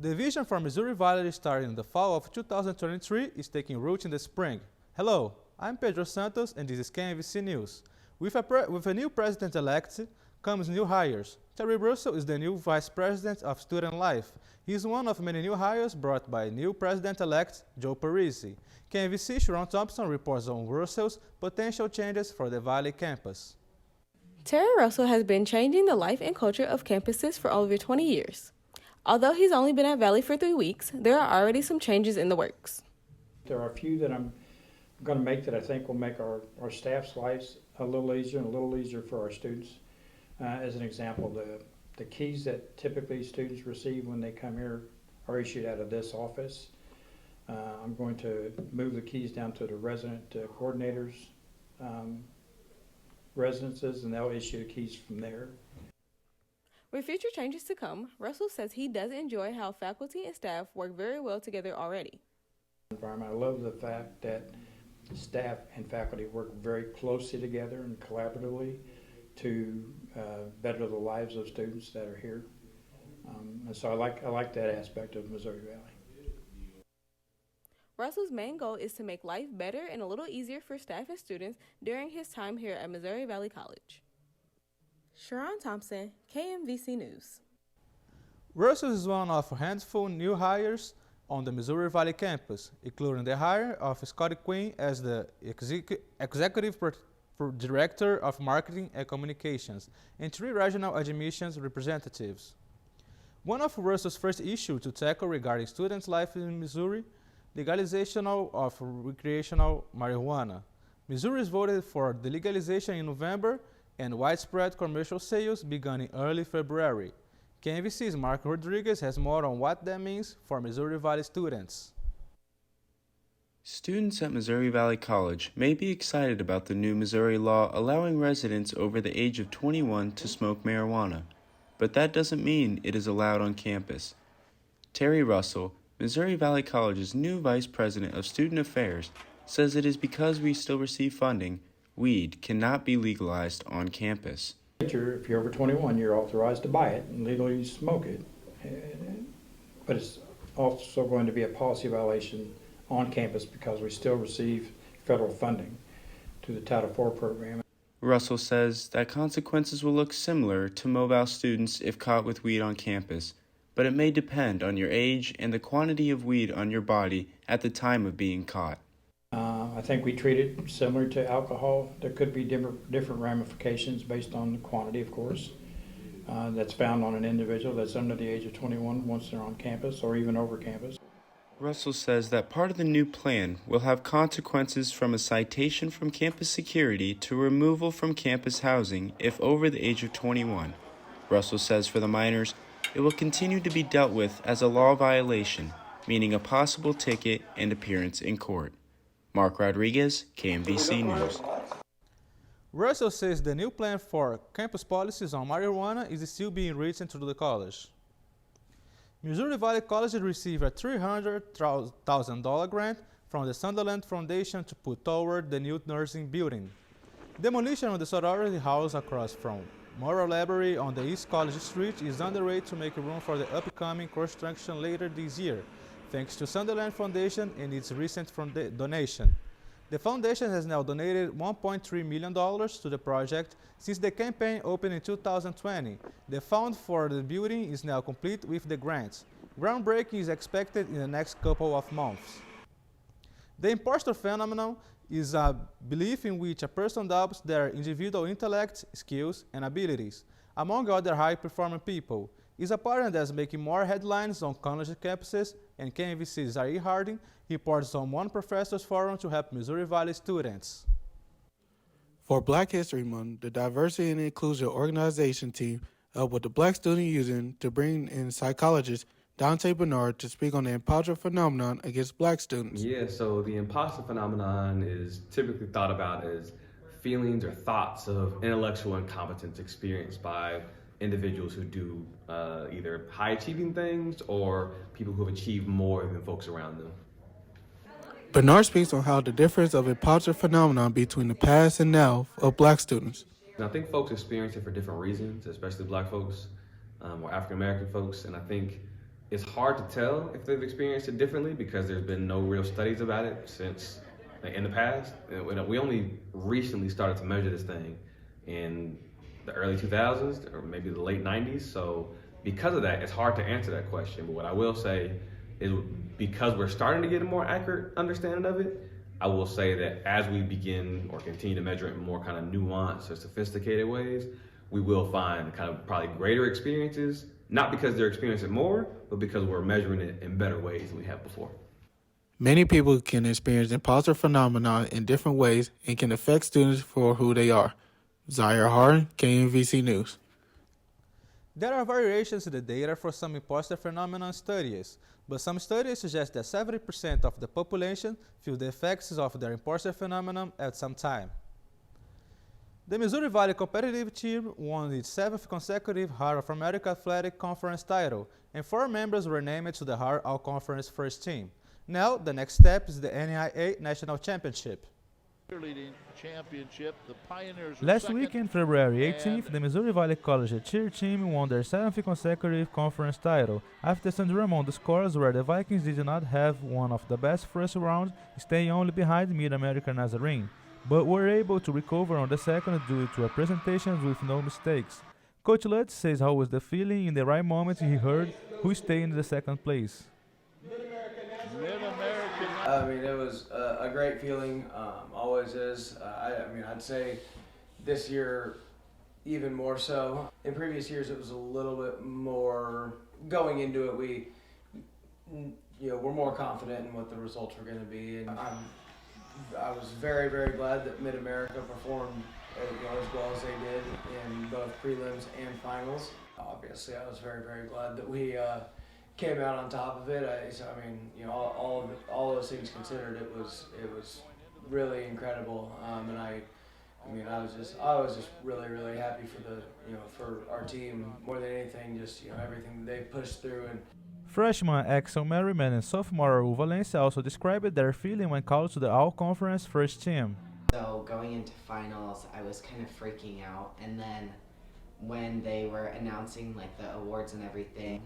The vision for Missouri Valley starting in the fall of 2023 is taking root in the spring. Hello, I'm Pedro Santos and this is KMVC News. With a new president-elect comes new hires. Terry Russell is the new vice president of student life. He is one of many new hires brought by new president-elect Joe Parisi. KMVC Sharon Thompson reports on Russell's potential changes for the Valley campus. Terry Russell has been changing the life and culture of campuses for over 20 years. Although he's only been at Valley for 3 weeks, there are already some changes in the works. There are a few that I'm going to make that I think will make our staff's lives a little easier and a little easier for our students. As an example, the keys that typically students receive when they come here are issued out of this office. I'm going to move the keys down to the resident coordinators' residences, and they'll issue the keys from there. With future changes to come, Russell says he does enjoy how faculty and staff work very well together already. I love the fact that staff and faculty work very closely together and collaboratively to better the lives of students that are here. And so I like that aspect of Missouri Valley. Russell's main goal is to make life better and a little easier for staff and students during his time here at Missouri Valley College. Sharon Thompson, KMVC News. Russell is one of a handful new hires on the Missouri Valley campus, including the hire of Scotty Quinn as the Executive Director of Marketing and Communications and 3 regional admissions representatives. One of Russell's first issues to tackle regarding students' life in Missouri, legalization of recreational marijuana. Missouri is voted for the legalization in November and widespread commercial sales began in early February. KMVC's Mark Rodriguez has more on what that means for Missouri Valley students. Students at Missouri Valley College may be excited about the new Missouri law allowing residents over the age of 21 to smoke marijuana, but that doesn't mean it is allowed on campus. Terry Russell, Missouri Valley College's new Vice President of Student Affairs, says it is because we still receive funding, weed cannot be legalized on campus. If you're over 21, you're authorized to buy it and legally smoke it, but it's also going to be a policy violation on campus because we still receive federal funding through the Title IV program. Russell says that consequences will look similar to Mobile students if caught with weed on campus, but it may depend on your age and the quantity of weed on your body at the time of being caught. I think we treat it similar to alcohol. There could be different ramifications based on the quantity, of course, that's found on an individual that's under the age of 21 once they're on campus or even over campus. Russell says that part of the new plan will have consequences from a citation from campus security to removal from campus housing if over the age of 21. Russell says for the minors, it will continue to be dealt with as a law violation, meaning a possible ticket and appearance in court. Mark Rodriguez, KMVC News. Russell says the new plan for campus policies on marijuana is still being written through the college. Missouri Valley College received a $300,000 grant from the Sunderland Foundation to put toward the new nursing building. Demolition of the sorority house across from Morrow Library on the East College Street is underway to make room for the upcoming construction later this year, thanks to Sunderland Foundation and its recent donation. The foundation has now donated $1.3 million to the project since the campaign opened in 2020. The fund for the building is now complete with the grants. Groundbreaking is expected in the next couple of months. The imposter phenomenon is a belief in which a person doubts their individual intellect, skills, and abilities, among other high-performing people. It's a pattern that's making more headlines on college campuses, and KMVC's Ari Harding reports on one professor's forum to help Missouri Valley students. For Black History Month, the Diversity and Inclusion Organization team helped with the Black Student Union to bring in psychologist Dante Bernard to speak on the imposter phenomenon against Black students. Yeah, so the imposter phenomenon is typically thought about as feelings or thoughts of intellectual incompetence experienced by individuals who do either high achieving things or people who have achieved more than folks around them. Bernard speaks on how the difference of imposter phenomenon between the past and now of Black students. And I think folks experience it for different reasons, especially Black folks or African American folks. And I think it's hard to tell if they've experienced it differently because there's been no real studies about it since in the past. We only recently started to measure this thing in the early 2000s or maybe the late 90s. So because of that, it's hard to answer that question. But what I will say is because we're starting to get a more accurate understanding of it, I will say that as we begin or continue to measure it in more kind of nuanced or sophisticated ways, we will find kind of probably greater experiences, not because they're experiencing more, but because we're measuring it in better ways than we have before. Many people can experience imposter phenomena in different ways and can affect students for who they are. Zaire Harden, KMVC News. There are variations in the data for some imposter phenomenon studies, but some studies suggest that 70% of the population feel the effects of their imposter phenomenon at some time. The Missouri Valley competitive team won its 7th consecutive Heart of America Athletic Conference title, and 4 members were named to the Heart All-Conference first team. Now, the next step is the NAIA National Championship. Last weekend, February 18th, the Missouri Valley College cheer team won their 7th consecutive conference title after San Ramon scores where the Vikings did not have one of the best first rounds, staying only behind Mid-American Nazarene, but were able to recover on the second due to a presentation with no mistakes. Coach Lutz says how was the feeling in the right moment he heard who stayed in the second place. I mean, it was a great feeling, always is. I'd say this year even more so. In previous years, it was a little bit more going into it. We're more confident in what the results were going to be, and I was very, very glad that Mid-America performed as well as they did in both prelims and finals. Obviously, I was very, very glad that we came out on top of it. All those things considered, it was really incredible. I was just really, really happy for our team more than anything. Just everything they pushed through. And freshman Axel Merriman and sophomore Raul Valencia also described their feeling when called to the All-Conference first team. So going into finals, I was kind of freaking out, and then when they were announcing like the awards and everything,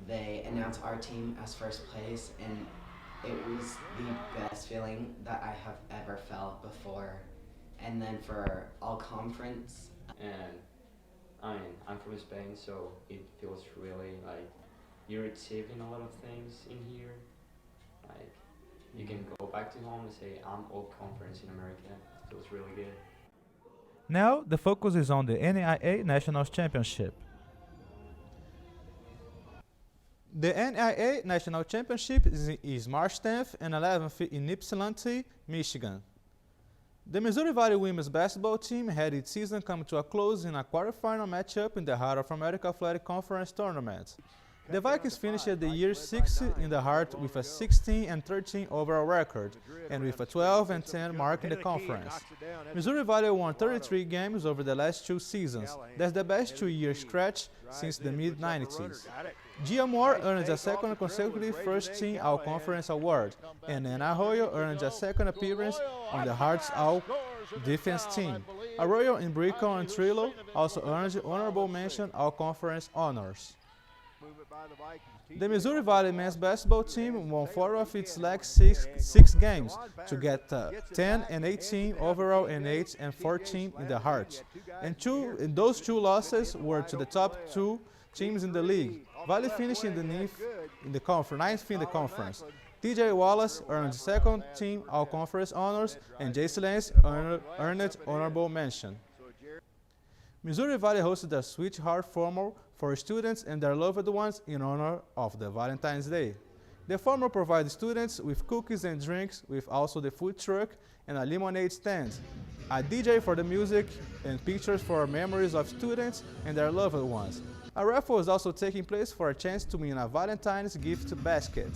they announced our team as first place, and it was the best feeling that I have ever felt before. And then for all conference, and I'm from Spain, so it feels really like you're achieving a lot of things in here. Like you can go back to home and say I'm all conference in America. It feels really good. Now the focus is on the NAIA National Championship. The NAIA National Championship is March 10th and 11th in Ypsilanti, Michigan. The Missouri Valley women's basketball team had its season come to a close in a quarterfinal matchup in the Heart of America Athletic Conference tournament. The Vikings finished the year 6th in the Heart with a 16-13 overall record and with a 12-10 mark in the conference. Missouri Valley won 33 games over the last 2 seasons. That's the best 2-year stretch since the mid-90s. Gia Moore earned a second consecutive first-team All-Conference award, and Anna Arroyo earned a second appearance on the Heart's All-Defense team. Arroyo and Brickell and Trillo also earned honorable mention All-Conference honors. The Missouri Valley men's basketball team won 4 of its last six games to get 10-18 overall and 8-14 in the Heart. And those 2 losses were to the top 2 teams in the league. Valley finished in the ninth in the conference. TJ Wallace earned second team All-Conference honors, and Jace Lance earned honorable mention. Missouri Valley hosted a Sweetheart Formal for students and their loved ones in honor of the Valentine's Day. The formal provides students with cookies and drinks, with also the food truck and a lemonade stand, a DJ for the music, and pictures for memories of students and their loved ones. A raffle is also taking place for a chance to win a Valentine's gift basket.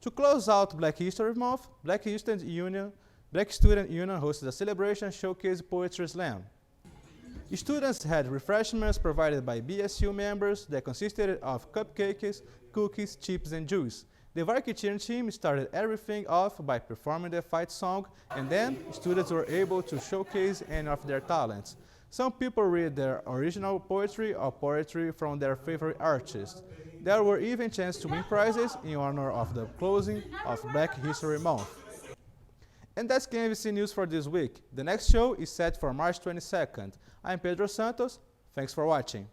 To close out Black History Month, Black Student Union hosted a celebration showcase poetry slam. Students had refreshments provided by BSU members that consisted of cupcakes, cookies, chips, and juice. The varsity team started everything off by performing the fight song, and then students were able to showcase any of their talents. Some people read their original poetry or poetry from their favorite artists. There were even chances to win prizes in honor of the closing of Black History Month. And that's KMVC News for this week. The next show is set for March 22nd. I'm Pedro Santos. Thanks for watching.